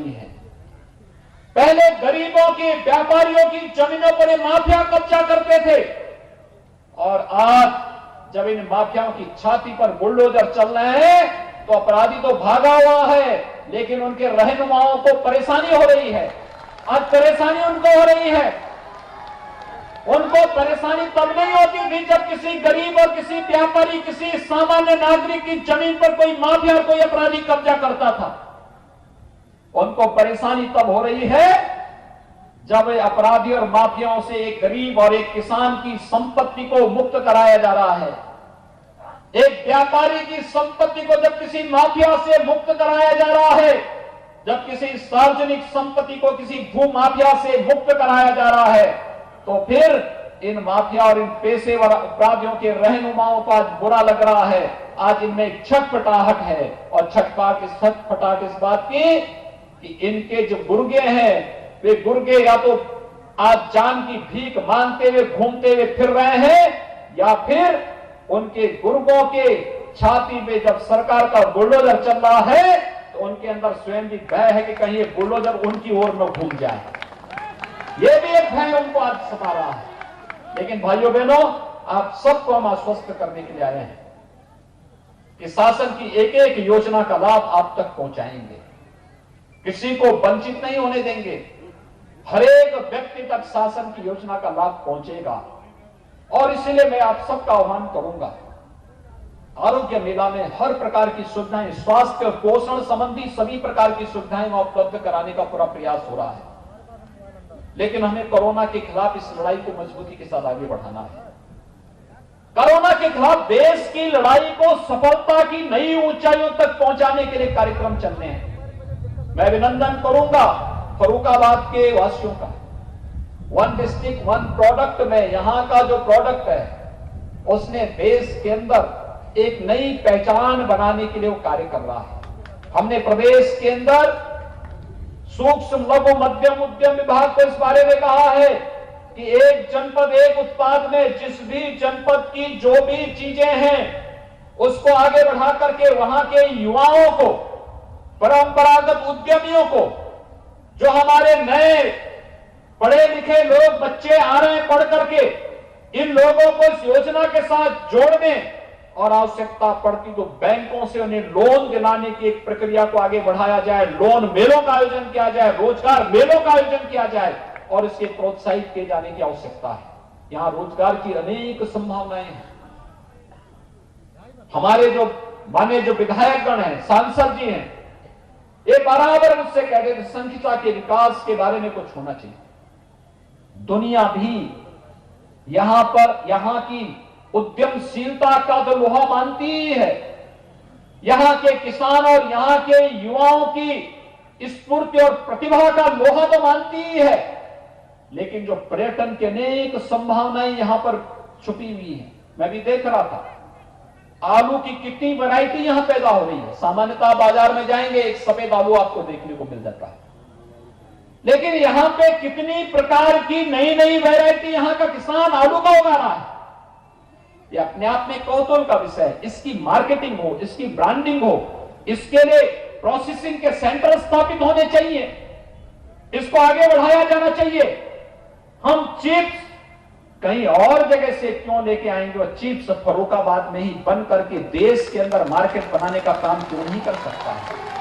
रही है। पहले गरीबों की, व्यापारियों की जमीनों पर ये माफिया कब्जा करते थे, और आज जब इन माफियाओं की छाती पर बुलडोजर चल रहे हैं तो अपराधी तो भागा हुआ है, लेकिन उनके रहनुमाओं को परेशानी हो रही है। आज परेशानी उनको हो रही है। उनको परेशानी तब नहीं होती थी जब किसी गरीब और किसी व्यापारी, किसी सामान्य नागरिक की जमीन पर कोई माफिया, कोई अपराधी कब्जा करता था। उनको परेशानी तब हो रही है जब अपराधी और माफियाओं से एक गरीब और एक किसान की संपत्ति को मुक्त कराया जा रहा है। एक व्यापारी की संपत्ति को जब किसी माफिया से मुक्त कराया जा रहा है, जब किसी सार्वजनिक संपत्ति को किसी भू माफिया से मुक्त कराया जा रहा है, तो फिर इन माफिया और इन पेशेवर अपराधियों के रहनुमाओं को आज बुरा लग रहा है। आज इनमें एक छटपटाहट है, और छटपटाहट इस बात की कि इनके जो गुर्गे हैं, वे गुर्गे या तो आज जान की भीख मांगते हुए घूमते हुए फिर रहे हैं, या फिर उनके गुर्गों के छाती में जब सरकार का बुलडोजर चल रहा है तो उनके अंदर स्वयं भी भय है कि कहीं ये बुलडोजर उनकी ओर न घूम जाए। ये भी एक भय उनको आज सता रहा है। लेकिन भाइयों बहनों, आप सबको हम आश्वस्त करने के लिए आए हैं कि शासन की एक एक योजना का लाभ आप तक पहुंचाएंगे, किसी को वंचित नहीं होने देंगे। हर एक व्यक्ति तक शासन की योजना का लाभ पहुंचेगा, और इसलिए मैं आप सबका आह्वान करूंगा, आरोग्य मेला में हर प्रकार की सुविधाएं, स्वास्थ्य पोषण संबंधी सभी प्रकार की सुविधाएं उपलब्ध कराने का पूरा प्रयास हो रहा है। लेकिन हमें कोरोना के खिलाफ इस लड़ाई को मजबूती के साथ आगे बढ़ाना है। कोरोना के खिलाफ देश की लड़ाई को सफलता की नई ऊंचाइयों तक पहुंचाने के लिए कार्यक्रम चलने हैं। मैं अभिनंदन करूंगा फर्रुखाबाद के वासियों का। वन डिस्ट्रिक्ट वन प्रोडक्ट में यहां का जो प्रोडक्ट है, उसने देश के अंदर एक नई पहचान बनाने के लिए वो कार्य कर रहा है। हमने प्रदेश के अंदर सूक्ष्म लघु मध्यम उद्यम विभाग को इस बारे में कहा है कि एक जनपद एक उत्पाद में जिस भी जनपद की जो भी चीजें हैं उसको आगे बढ़ा करके वहां के युवाओं को, परंपरागत उद्यमियों को, जो हमारे नए पढ़े लिखे लोग बच्चे आ रहे हैं पढ़ करके, इन लोगों को इस योजना के साथ जोड़ने और आवश्यकता पड़ती तो बैंकों से उन्हें लोन दिलाने की एक प्रक्रिया को आगे बढ़ाया जाए। लोन मेलों का आयोजन किया जाए, रोजगार मेलों का आयोजन किया जाए, और इसके प्रोत्साहित किए जाने की आवश्यकता है। यहां रोजगार की अनेक संभावनाएं हैं। हमारे जो माने जो विधायकगण हैं, सांसद जी हैं, ये बराबर मुझसे कहते थे संख्या के विकास के बारे में कुछ होना चाहिए। दुनिया भी यहां पर यहां की उद्यमशीलता का तो लोहा मानती ही है। यहां के किसान और यहां के युवाओं की स्फूर्ति और प्रतिभा का लोहा तो मानती ही है, लेकिन जो पर्यटन की अनेक संभावनाएं यहां पर छुपी हुई हैं। मैं भी देख रहा था आलू की कितनी वैरायटी यहां पैदा हो रही है। सामान्यतः बाजार में जाएंगे एक सफेद आलू आपको देखने को मिल जाता है, लेकिन यहां पे कितनी प्रकार की नई नई वैरायटी यहां का किसान आलू का उगा रहा है। ये अपने आप में कौतूहल का विषय है। इसकी मार्केटिंग हो, इसकी ब्रांडिंग हो, इसके लिए प्रोसेसिंग के सेंटर स्थापित होने चाहिए, इसको आगे बढ़ाया जाना चाहिए। हम चिप्स कहीं और जगह से क्यों लेके आएंगे, और चिप्स फर्रुखाबाद में ही बन करके देश के अंदर मार्केट बनाने का काम क्यों नहीं कर सकता है।